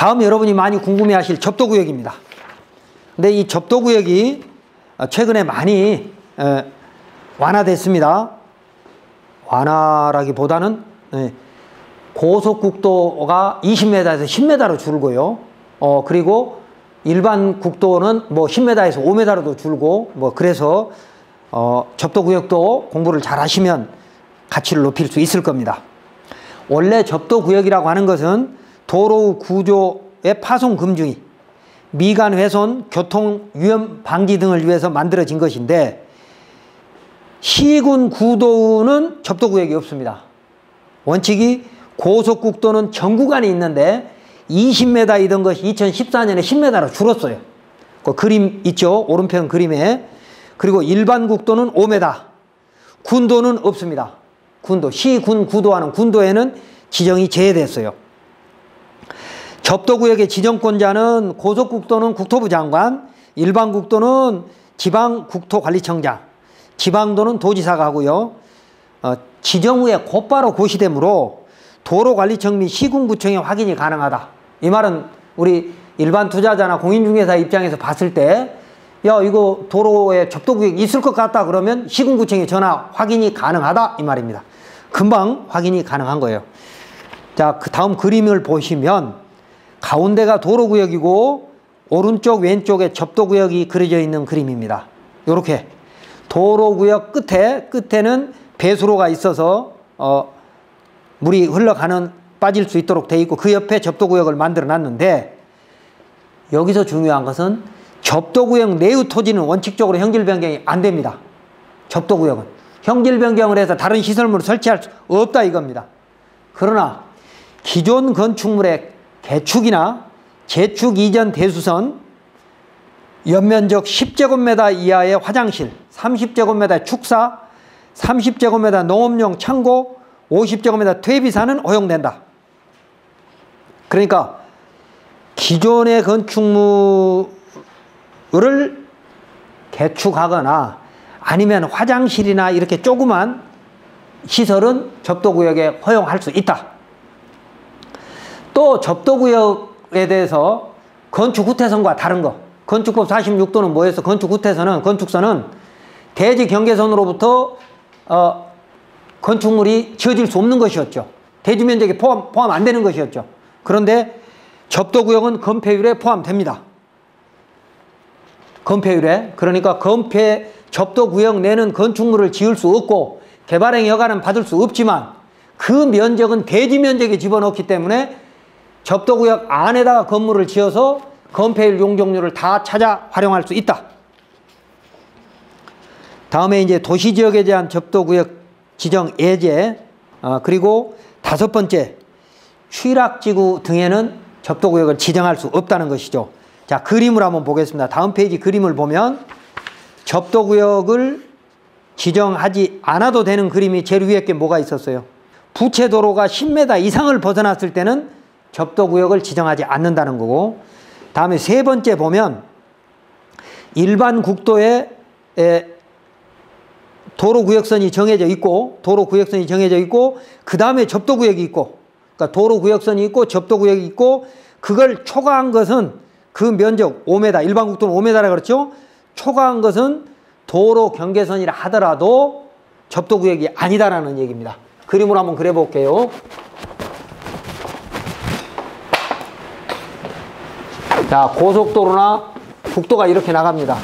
다음 여러분이 많이 궁금해하실 접도구역입니다. 근데 이 접도구역이 최근에 많이 완화됐습니다. 완화라기보다는 고속국도가 20m에서 10m로 줄고요. 그리고 일반 국도는 뭐 10m에서 5m로도 줄고, 뭐 그래서 접도구역도 공부를 잘 하시면 가치를 높일 수 있을 겁니다. 원래 접도구역이라고 하는 것은 도로 구조의 파손 금지, 미관 훼손, 교통 위험 방지 등을 위해서 만들어진 것인데, 시군 구도는 접도구역이 없습니다. 원칙이 고속국도는 전 구간이 있는데 20m이던 것이 2014년에 10m로 줄었어요. 그 그림 있죠? 오른편 그림에. 그리고 일반 국도는 5m, 군도는 없습니다. 군도, 시군 구도하는 군도에는 지정이 제외됐어요. 접도구역의 지정권자는 고속국도는 국토부 장관, 일반 국도는 지방국토관리청장, 지방도는 도지사가 하고요. 지정 후에 곧바로 고시되므로 도로관리청 및 시군구청의 확인이 가능하다. 이 말은 우리 일반 투자자나 공인중개사 입장에서 봤을 때, 야, 이거 도로에 접도구역이 있을 것 같다 그러면 시군구청에 전화 확인이 가능하다 이 말입니다. 금방 확인이 가능한 거예요. 자, 그 다음 그림을 보시면 가운데가 도로구역이고 오른쪽 왼쪽에 접도구역이 그려져 있는 그림입니다. 이렇게 도로구역 끝에는 배수로가 있어서 물이 흘러가는, 빠질 수 있도록 돼 있고, 그 옆에 접도구역을 만들어 놨는데, 여기서 중요한 것은 접도구역 내의 토지는 원칙적으로 형질 변경이 안 됩니다. 접도구역은 형질 변경을 해서 다른 시설물을 설치할 수 없다 이겁니다. 그러나 기존 건축물의 개축이나 재축 이전 대수선, 연면적 10제곱미터 이하의 화장실, 30제곱미터 축사, 30제곱미터 농업용 창고, 50제곱미터 퇴비사는 허용된다. 그러니까 기존의 건축물을 개축하거나 아니면 화장실이나 이렇게 조그만 시설은 접도구역에 허용할 수 있다. 또 접도구역에 대해서 건축후퇴선과 다른 거, 건축법 46도는 뭐였어? 건축선은 대지 경계선으로부터 건축물이 지어질 수 없는 것이었죠. 대지 면적에 포함 안 되는 것이었죠. 그런데 접도구역은 건폐율에 포함됩니다. 건폐율에. 그러니까 접도구역 내는 건축물을 지을 수 없고 개발행 허가는 받을 수 없지만 그 면적은 대지 면적에 집어넣기 때문에 접도구역 안에다가 건물을 지어서 건폐율 용적률을 다 찾아 활용할 수 있다. 다음에 이제 도시지역에 대한 접도구역 지정 예제, 그리고 5번째, 취락지구 등에는 접도구역을 지정할 수 없다는 것이죠. 자, 그림을 한번 보겠습니다. 다음 페이지 그림을 보면 접도구역을 지정하지 않아도 되는 그림이 제일 위에 게 뭐가 있었어요? 부채도로가 10m 이상을 벗어났을 때는 접도구역을 지정하지 않는다는 거고, 다음에 3번째 보면 일반 국도에 도로구역선이 정해져 있고, 그 다음에 접도구역이 있고, 그러니까 도로구역선이 있고 접도구역이 있고, 그걸 초과한 것은 그 면적 5m, 일반 국도는 5m라 그렇죠? 초과한 것은 도로 경계선이라 하더라도 접도구역이 아니다라는 얘기입니다. 그림으로 한번 그려볼게요. 자, 고속도로나 국도가 이렇게 나갑니다.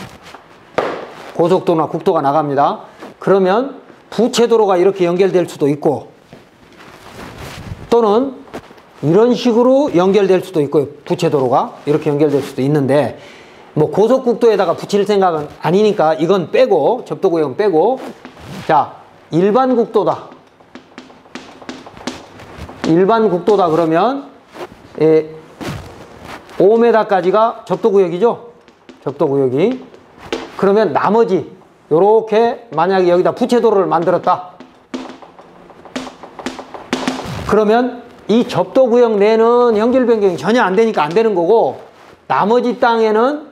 고속도로나 국도가 나갑니다. 그러면 부채도로가 이렇게 연결될 수도 있고, 또는 이런 식으로 연결될 수도 있고요. 부채도로가 이렇게 연결될 수도 있는데, 뭐 고속국도에다가 붙일 생각은 아니니까 이건 빼고, 접도구역은 빼고, 자, 일반 국도다. 일반 국도다 그러면 5m까지가 접도구역이죠. 접도구역이. 그러면 나머지 요렇게 만약에 여기다 부채도로를 만들었다. 그러면 이 접도구역 내는 형질 변경이 전혀 안 되니까 안 되는 거고, 나머지 땅에는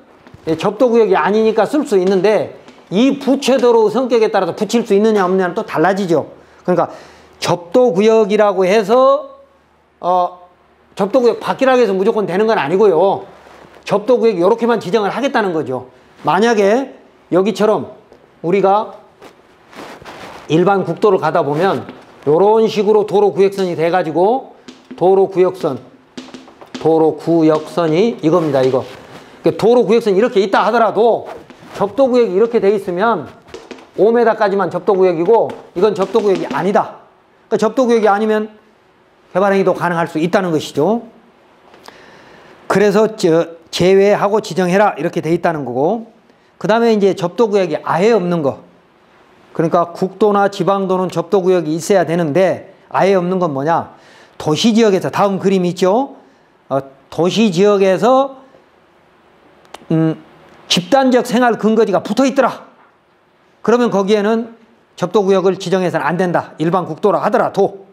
접도구역이 아니니까 쓸 수 있는데, 이 부채도로 성격에 따라서 붙일 수 있느냐 없느냐는 또 달라지죠. 그러니까 접도구역이라고 해서 접도구역 바뀌라고 해서 무조건 되는 건 아니고요. 접도구역 이렇게만 지정을 하겠다는 거죠. 만약에 여기처럼 우리가 일반 국도를 가다 보면 이런 식으로 도로구역선이 돼가지고 도로구역선이 이겁니다. 이거 도로구역선이 이렇게 있다 하더라도 접도구역이 이렇게 돼 있으면 5m까지만 접도구역이고 이건 접도구역이 아니다. 그러니까 접도구역이 아니면 개발행위도 가능할 수 있다는 것이죠. 그래서 제외하고 지정해라 이렇게 돼 있다는 거고, 그 다음에 이제 접도구역이 아예 없는 거, 그러니까 국도나 지방도는 접도구역이 있어야 되는데 아예 없는 건 뭐냐, 도시지역에서, 다음 그림 있죠. 도시지역에서 집단적 생활 근거지가 붙어 있더라. 그러면 거기에는 접도구역을 지정해서는 안 된다. 일반 국도라 하더라도.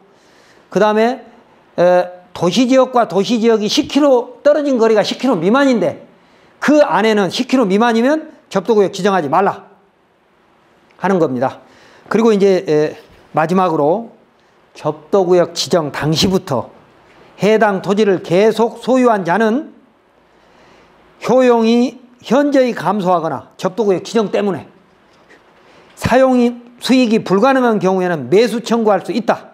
그 다음에 도시지역과 도시지역이 10km 떨어진 거리가 10km 미만인데 그 안에는 10km 미만이면 접도구역 지정하지 말라 하는 겁니다. 그리고 이제 마지막으로 접도구역 지정 당시부터 해당 토지를 계속 소유한 자는 효용이 현저히 감소하거나 접도구역 지정 때문에 수익이 불가능한 경우에는 매수 청구할 수 있다.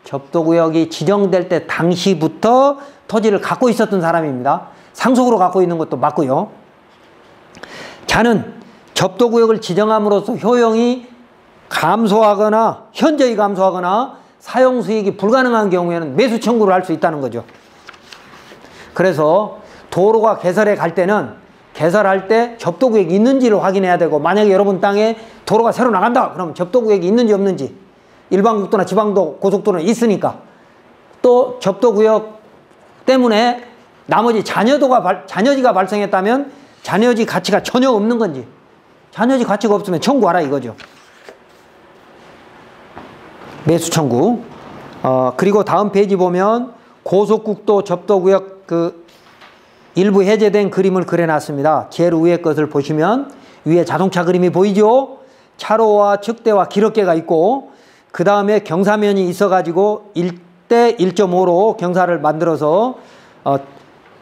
접도구역이 지정될 때 당시부터 토지를 갖고 있었던 사람입니다. 상속으로 갖고 있는 것도 맞고요. 자는 접도구역을 지정함으로써 효용이 감소하거나 현저히 감소하거나 사용수익이 불가능한 경우에는 매수 청구를 할 수 있다는 거죠. 그래서 도로가 개설해 갈 때는 개설할 때 접도구역이 있는지를 확인해야 되고, 만약에 여러분 땅에 도로가 새로 나간다 그러면 접도구역이 있는지 없는지, 일반국도나 지방도 고속도로는 있으니까, 또 접도구역 때문에 나머지 잔여지가 발생했다면 잔여지 가치가 전혀 없는 건지, 잔여지 가치가 없으면 청구하라 이거죠. 매수 청구. 그리고 다음 페이지 보면 고속국도 접도구역 일부 해제된 그림을 그려놨습니다. 제일 위에 것을 보시면 위에 자동차 그림이 보이죠? 차로와 측대와 기럽개가 있고, 그 다음에 경사면이 있어가지고 1대 1.5로 경사를 만들어서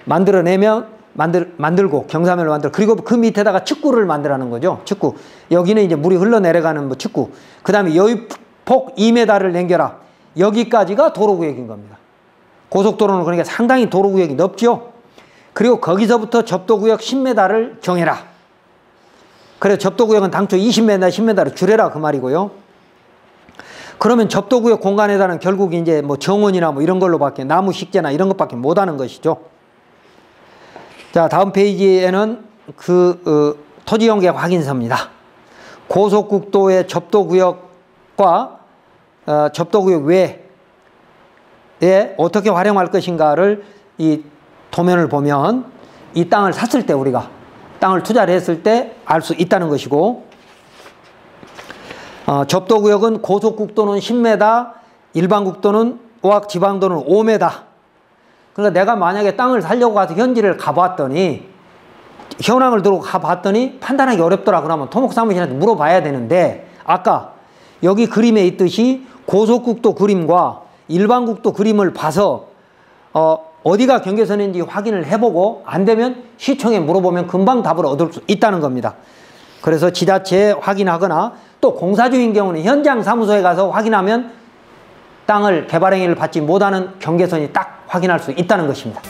만들고 경사면을 만들고, 그리고 그 밑에다가 측구를 만들라는 거죠. 측구. 여기는 이제 물이 흘러내려가는 측구. 그 다음에 여기 폭 2m를 남겨라. 여기까지가 도로구역인 겁니다. 고속도로는 그러니까 상당히 도로구역이 넓죠. 그리고 거기서부터 접도구역 10m를 정해라. 그래서 접도구역은 당초 20m, 10m를 줄여라 그 말이고요. 그러면 접도구역 공간에다는 결국 이제 뭐 정원이나 뭐 이런 걸로밖에, 나무 식재나 이런 것밖에 못하는 것이죠. 자, 다음 페이지에는 토지용계 확인서입니다. 고속국도의 접도구역과 접도구역 외에 어떻게 활용할 것인가를 이 도면을 보면 이 땅을 샀을 때, 우리가 땅을 투자를 했을 때 알 수 있다는 것이고, 접도구역은 고속국도는 10m, 일반국도는 지방도는 5m. 그러니까 내가 만약에 땅을 사려고 가서 현지를 가봤더니, 현황을 들고 가봤더니 판단하기 어렵더라 그러면 토목사무실한테 물어봐야 되는데, 아까 여기 그림에 있듯이 고속국도 그림과 일반국도 그림을 봐서 어디가 경계선인지 확인을 해보고, 안 되면 시청에 물어보면 금방 답을 얻을 수 있다는 겁니다. 그래서 지자체에 확인하거나, 또 공사주인 경우는 현장 사무소에 가서 확인하면 땅을 개발행위를 받지 못하는 경계선이 딱 확인할 수 있다는 것입니다.